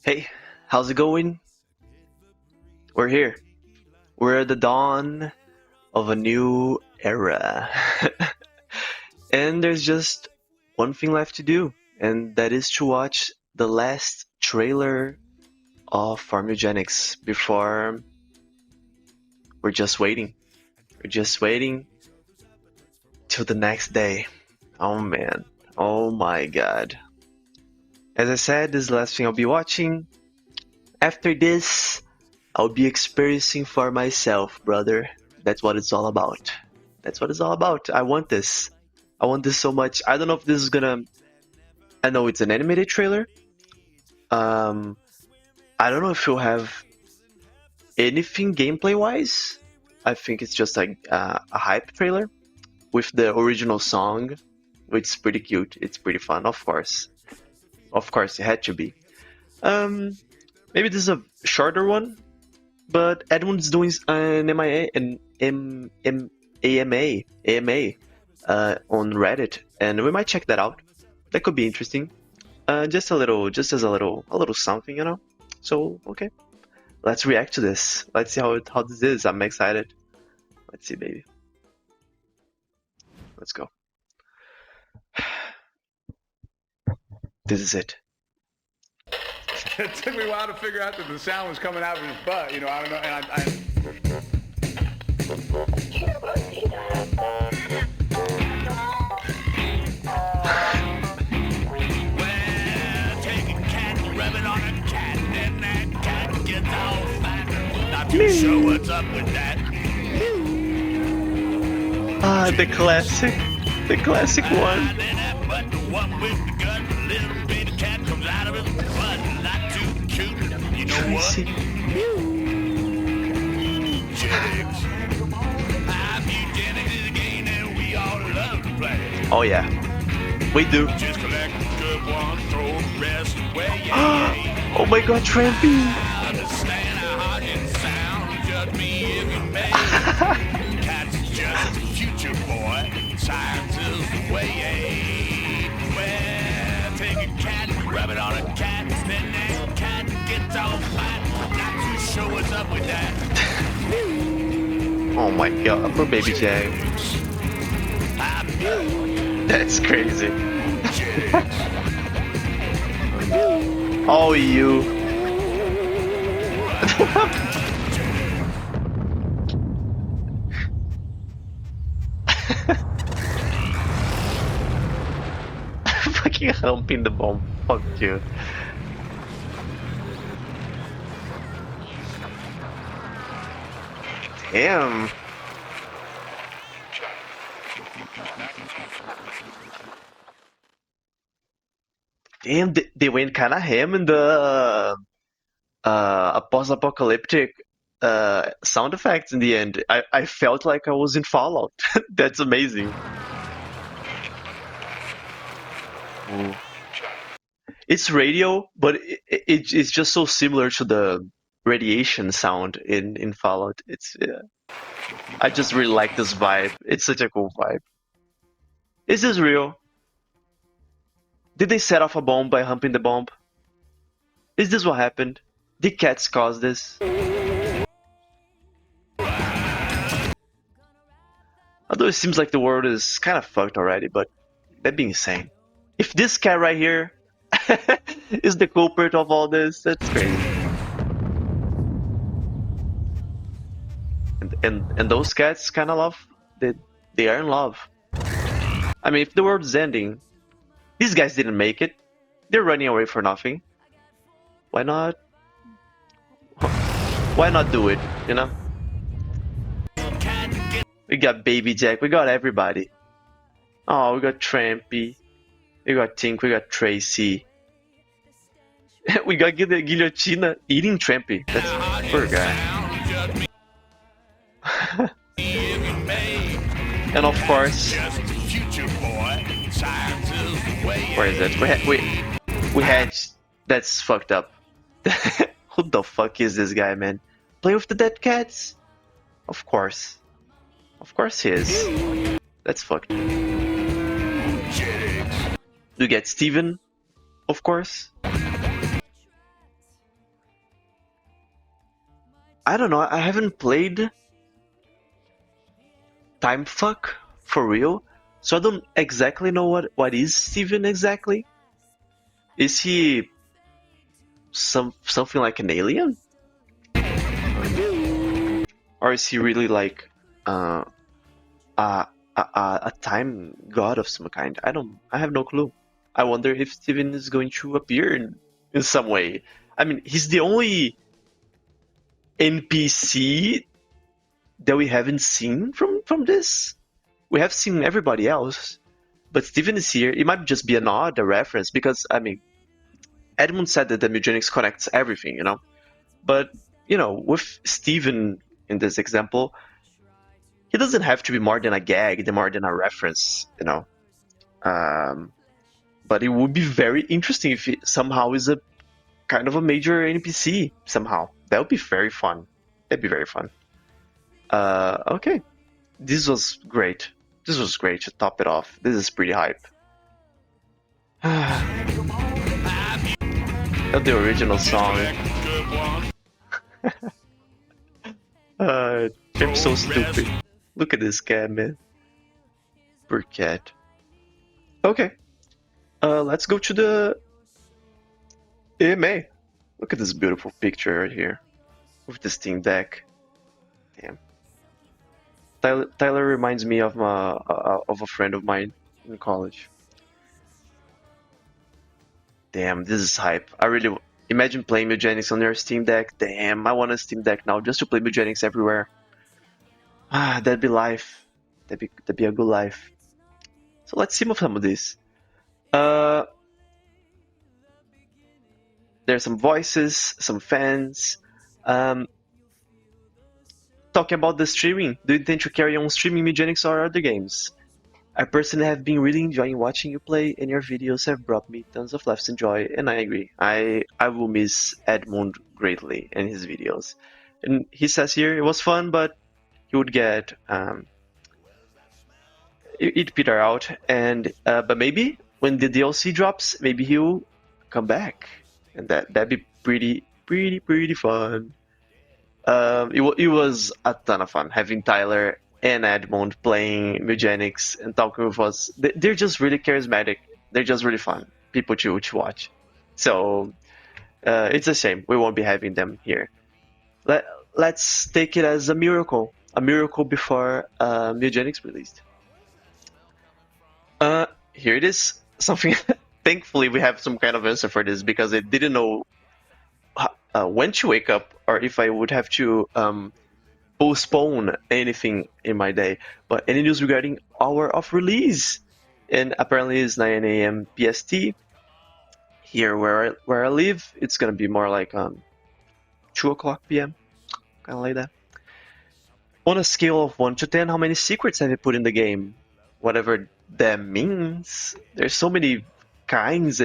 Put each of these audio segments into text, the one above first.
Hey, how's it going? We're here. We're at the dawn of a new era. And there's just one thing left to do, and that is to watch the last trailer of Mewgenics before we're just waiting. We're just waiting till the next day. Oh man. Oh my god. As I said, this is the last thing I'll be watching. After this, I'll be experiencing for myself, brother. That's what it's all about. That's what it's all about. I want this. I want this so much. I don't know if this is gonna. I know it's an animated trailer. Um, I don't know if you'll have anything gameplay wise. I think it's just like a hype trailer with the original song, which is pretty cute. It's pretty fun, of course. Of course, it had to be. Maybe this is a shorter one, but Edmund's doing an AMA on Reddit, and we might check that out. That could be interesting. Just as a little something, you know. So okay, let's react to this. Let's see how this is. I'm excited. Let's see, baby. Let's go. This is it. It took me a while to figure out that the sound was coming out of his butt. You know, I don't know. And well, take a cat, rub it on a cat, and that cat gets all fat. Not too sure what's up with that. Ah, the classic one. But the one with the gun, little baby cat comes out of his butt. Not too cute. You know what? Tracy. Mewgenics. Mewgenics is a game that we all love to play. Oh yeah, we do. Just collect good one, throw the rest away. Yeah, Oh my God, Trampy. understand how hard it sounds. Judge me if you may. Cat's just a future boy. Science is the way. Well, take a cat, rub it on a cat, then that cat gets all fat. Not too sure what's up with that. Oh my God, poor baby Jack. That's crazy. Oh, you. Fucking humping the bomb. Fuck you. Damn. Damn, they went kind of ham in the post-apocalyptic sound effects in the end. I felt like I was in Fallout. That's amazing. Ooh. It's radio, but it's just so similar to the radiation sound in Fallout. I just really like this vibe. It's such a cool vibe. Is this real? Did they set off a bomb by humping the bomb? Is this what happened? Did cats cause this? Although it seems like the world is kind of fucked already, but that being said, if this cat right here is the culprit of all this, that's crazy. And those cats kind of love, they are in love. I mean, if the world is ending, these guys didn't make it. They're running away for nothing. Why not? Why not do it, you know? We got Baby Jack, we got everybody. Oh, we got Trampy, we got Tink, we got Tracy. We got Guillotina eating Trampy. That's poor guy. And of course, where is it? We had that's fucked up. Who the fuck is this guy, man? Play with the dead cats? Of course he is. That's fucked. You get Steven, of course. I don't know. I haven't played Time Fuck for real, so I don't exactly know what is Steven exactly. Is he something like an alien, or is he really like uh, a time god of some kind? I don't. I have no clue. I wonder if Steven is going to appear in some way. I mean, he's the only NPC that we haven't seen from this. We have seen everybody else, but Steven is here. It might just be a nod, a reference, because I mean, Edmund said that the Mewgenics connects everything, you know. But you know, with Steven in this example, he doesn't have to be more than a gag, more than a reference, you know. Um, but it would be very interesting if he somehow is a kind of a major NPC somehow. That would be very fun. That'd be very fun. Okay, this was great. This was great to top it off. This is pretty hype. The original song. I'm so stupid. Look at this cat, man. Poor cat. Okay. Let's go to the AMA. Look at this beautiful picture right here with the Steam Deck. Damn. Tyler reminds me of a friend of mine in college. Damn, this is hype. I really imagine playing Mewgenics on your Steam Deck. Damn, I want a Steam Deck now just to play Mewgenics everywhere. Ah, that'd be life. That'd be a good life. So let's see some of this. There's some voices, some fans. Talking about the streaming. Do you intend to carry on streaming Mewgenics or other games? I personally have been really enjoying watching you play, and your videos have brought me tons of laughs and joy, and I agree. I will miss Edmund greatly and his videos. And he says here, it was fun, but he would get it peter out, and but maybe when the DLC drops, maybe he'll come back, and that'd be pretty fun. It was a ton of fun having Tyler and Edmund playing Mewgenics and talking with us. They're just really charismatic. They're just really fun people to watch. So it's a shame we won't be having them here. Let's take it as a miracle before Mewgenics released. Here it is. Something. Thankfully, we have some kind of answer for this because I didn't know when to wake up or if I would have to postpone anything in my day. But any news regarding hour of release? And apparently it's 9 a.m. PST. Here where I live, it's gonna be more like 2 o'clock p.m. Kind of like that. On a scale of 1 to 10, how many secrets have you put in the game? Whatever that means. There's so many kinds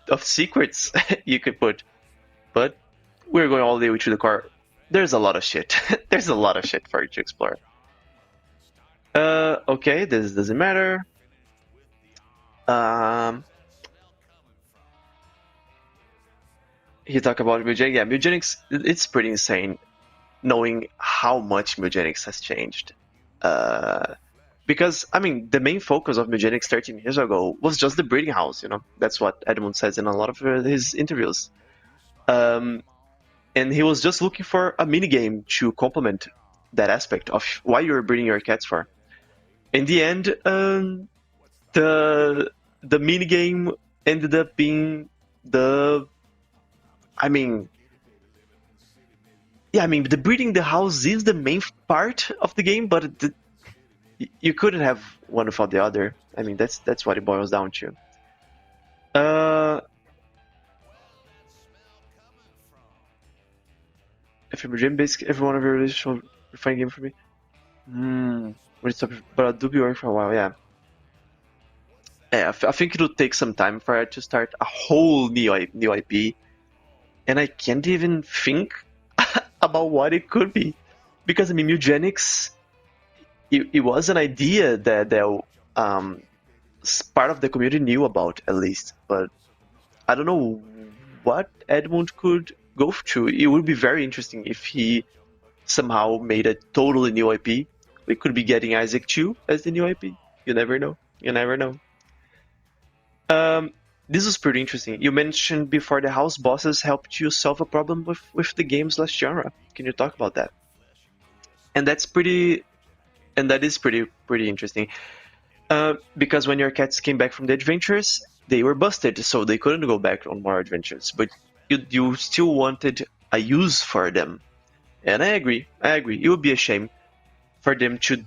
of secrets you could put. But we're going all the way to the core. There's a lot of shit. There's a lot of shit for you to explore. Okay, this doesn't matter. He talked about Mewgenics. Yeah, Mewgenics, it's pretty insane knowing how much Mewgenics has changed. Because, I mean, the main focus of Mewgenics 13 years ago was just the breeding house, you know? That's what Edmund says in a lot of his interviews. And he was just looking for a minigame to complement that aspect of why you're breeding your cats for. In the end, the minigame ended up being the the breeding the house is the main part of the game, but you couldn't have one without the other. I mean, that's what it boils down to. If you're dream basically every one of your releases will refine game for me. But I do be working for a while, yeah. Yeah, I think it'll take some time for it to start a whole new IP, and I can't even think about what it could be, because I mean, Mewgenics, it was an idea that part of the community knew about at least, but I don't know what Edmund could go through. It would be very interesting if he somehow made a totally new IP. We could be getting Isaac 2 as the new IP. You never know. You never know. Um, this was pretty interesting. You mentioned before the house bosses helped you solve a problem with the game's last genre. Can you talk about that? And that's pretty, and that is pretty interesting. Because when your cats came back from the adventures, they were busted, so they couldn't go back on more adventures. But you still wanted a use for them, and I agree. I agree. It would be a shame for them to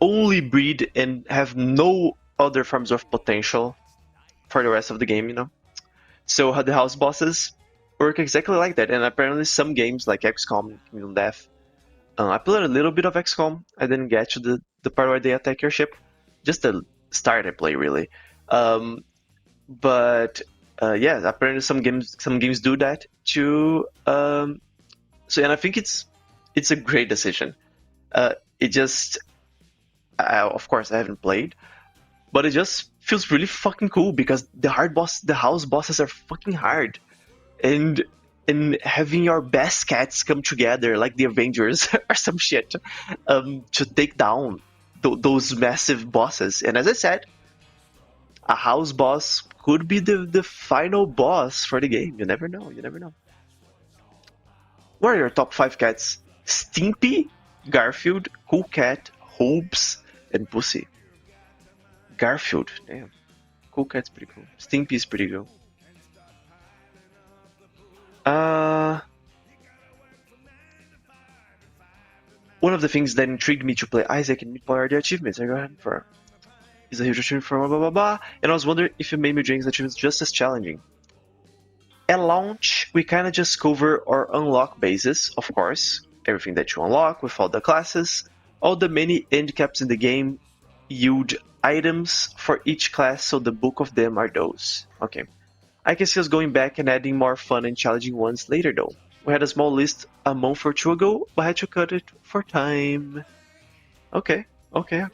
only breed and have no other forms of potential for the rest of the game. So the house bosses work exactly like that, and apparently some games like XCOM, Kingdom Death. I played a little bit of XCOM. I didn't get to the part where they attack your ship. Just the start I play really. Um, but yeah, apparently some games do that too. So and I think it's a great decision. It just of course I haven't played, but it just feels really fucking cool because the house bosses are fucking hard, and having your best cats come together like the Avengers or some shit to take down those massive bosses. And as I said, a house boss could be the final boss for the game. You never know. You never know. What are your top five cats? Stimpy, Garfield, Cool Cat, Hopes, and Pussy. Garfield, damn. Cool Cat's pretty cool. Stimpy is pretty cool. Uh, One of the things that intrigued me to play Isaac and Meat Boy are the achievements I got ahead for. Is a huge achievement for blah blah blah, and I was wondering if you made Mewgenics achievements just as challenging. At launch, we kinda just cover or unlock bases, of course, everything that you unlock with all the classes. All the many end caps in the game yield items for each class, so the bulk of them are those. Okay. I can see us going back and adding more fun and challenging ones later though. We had a small list a month or two ago, but had to cut it for time. Okay. Okay.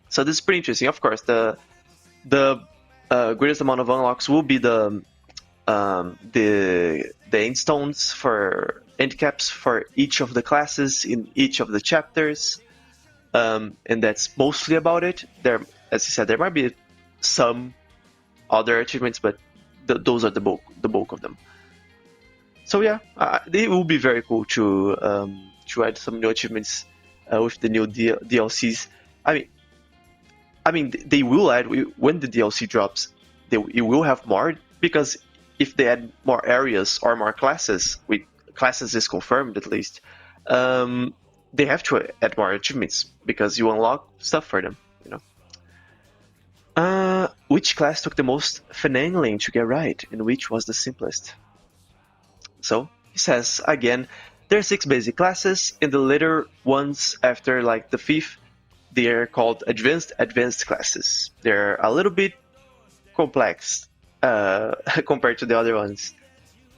So this is pretty interesting. Of course, the greatest amount of unlocks will be the end stones for end caps for each of the classes in each of the chapters, and that's mostly about it. There, as you said, there might be some other achievements, but those are the bulk of them. So yeah, it will be very cool to add some new achievements with the new DLCs. I mean, they will add when the DLC drops. It will have more because if they add more areas or more classes, with classes is confirmed at least, they have to add more achievements because you unlock stuff for them. Which class took the most finagling to get right, and which was the simplest? So he says again, there are 6 basic classes, and the later ones after like the 5th, they're called advanced classes. They're a little bit complex compared to the other ones.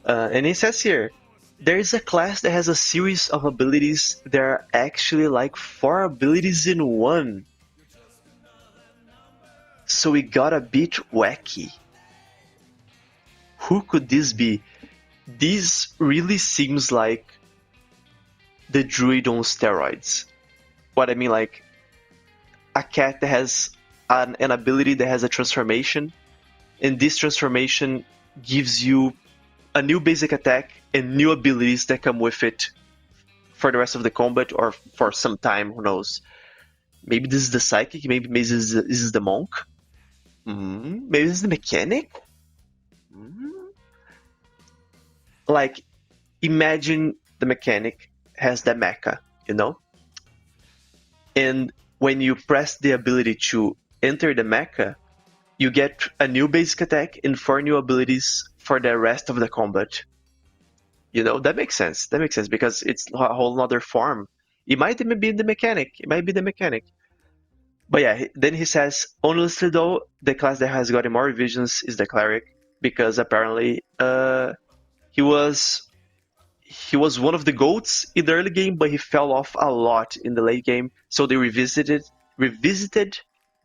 And he says here, there is a class that has a series of abilities that are actually like 4 abilities in one. So we got a bit wacky. Who could this be? This really seems like the druid on steroids. What I mean, like a cat that has an ability that has a transformation, and this transformation gives you a new basic attack and new abilities that come with it for the rest of the combat or for some time, who knows. Maybe this is the psychic, maybe this is the monk. Maybe this is the mechanic. Like, imagine the mechanic has the mecha, and when you press the ability to enter the mecha, you get a new basic attack and 4 new abilities for the rest of the combat. That makes sense. That makes sense because it's a whole other form. It might even be the mechanic. It might be the mechanic. But yeah, then he says, honestly though, the class that has gotten more revisions is the cleric, because apparently he was one of the goats in the early game, but he fell off a lot in the late game. So they revisited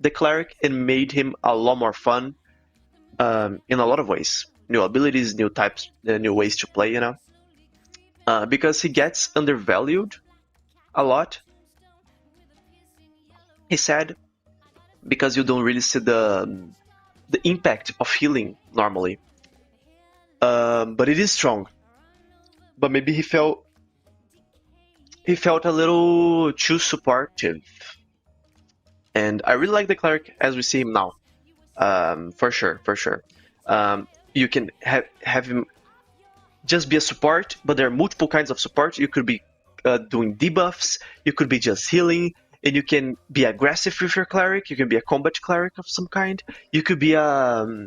the cleric and made him a lot more fun in a lot of ways. New abilities, new types, new ways to play. because he gets undervalued a lot. He said because you don't really see the impact of healing normally. But it is strong. But maybe he felt a little too supportive, and I really like the cleric as we see him now. For sure, for sure. You can have him just be a support, but there are multiple kinds of support. You could be doing debuffs, you could be just healing, and you can be aggressive with your cleric. You can be a combat cleric of some kind. You could be a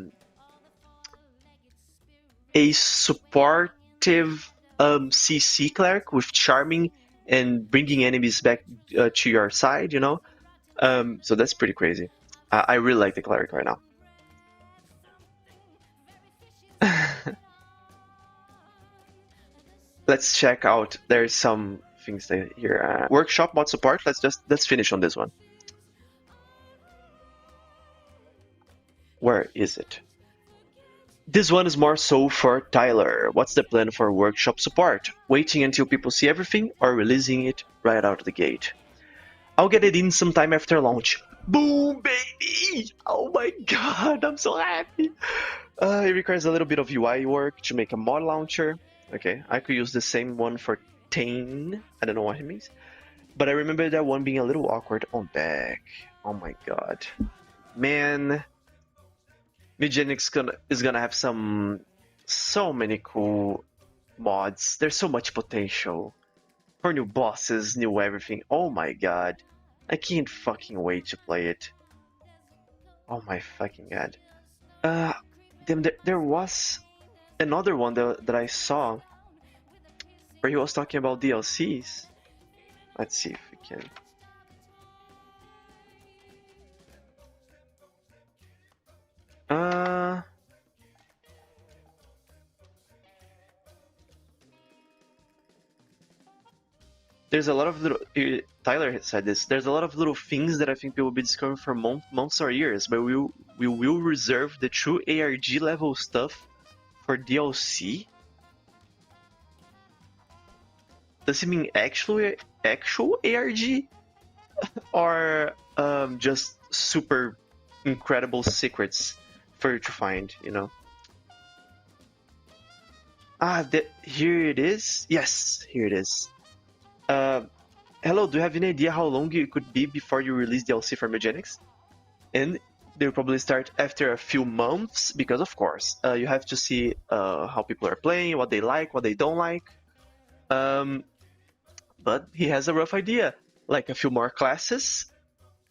supportive CC cleric with charming and bringing enemies back to your side. So that's pretty crazy. I really like the cleric right now. Let's check out. There's some things here. Workshop mod support. Let's finish on this one. Where is it? This one is more so for Tyler. What's the plan for workshop support? Waiting until people see everything or releasing it right out of the gate? I'll get it in sometime after launch. Boom, baby! Oh my god, I'm so happy! It requires a little bit of UI work to make a mod launcher. Okay, I could use the same one for Tane. I don't know what it means. But I remember that one being a little awkward on back. Oh my god. Man, Mewgenics is gonna have so many cool mods. There's so much potential for new bosses, new everything. Oh my god, I can't fucking wait to play it. Oh my fucking god. Uh, there was another one that I saw where he was talking about DLCs. Let's see if we can. Uh, there's a lot of little. Tyler said this. There's a lot of little things that I think we will be discovering for months or years, but we will reserve the true ARG level stuff for DLC. Does it mean actual ARG or just super incredible secrets for you to find? Here it is. Yes, here it is. Hello, do you have any idea how long it could be before you release DLC for Mewgenics? And they'll probably start after a few months because, of course, you have to see how people are playing, what they like, what they don't like. But he has a rough idea, like a few more classes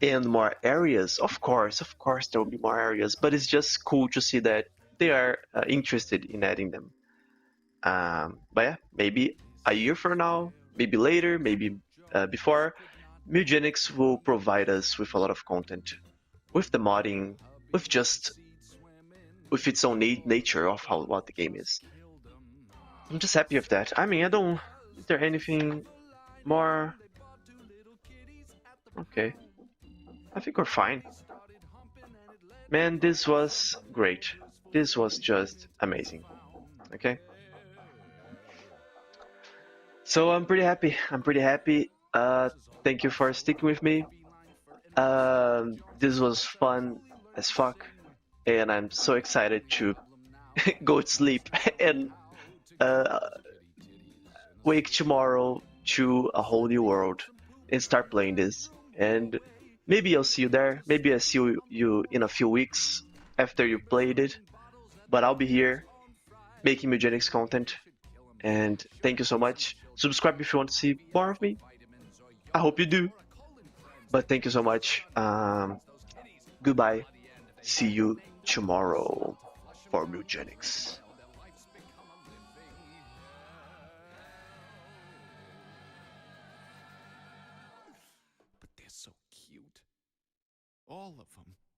and more areas. Of course, there will be more areas, but it's just cool to see that they are interested in adding them. But yeah, maybe a year from now, maybe later, maybe before, Mewgenics will provide us with a lot of content, with the modding, with just with its own nature of what the game is. I'm just happy with that. I mean, I don't. Is there anything more? Okay, I think we're fine. Man, this was great. This was just amazing. Okay. So I'm pretty happy. I'm pretty happy. Thank you for sticking with me. This was fun as fuck, and I'm so excited to go to sleep and uh, wake tomorrow to a whole new world and start playing this. And maybe I'll see you there. Maybe I'll see you in a few weeks after you played it. But I'll be here making Mewgenics content. And thank you so much. Subscribe if you want to see more of me. I hope you do. But thank you so much. Goodbye. See you tomorrow for Mewgenics. But they're so cute. All of them.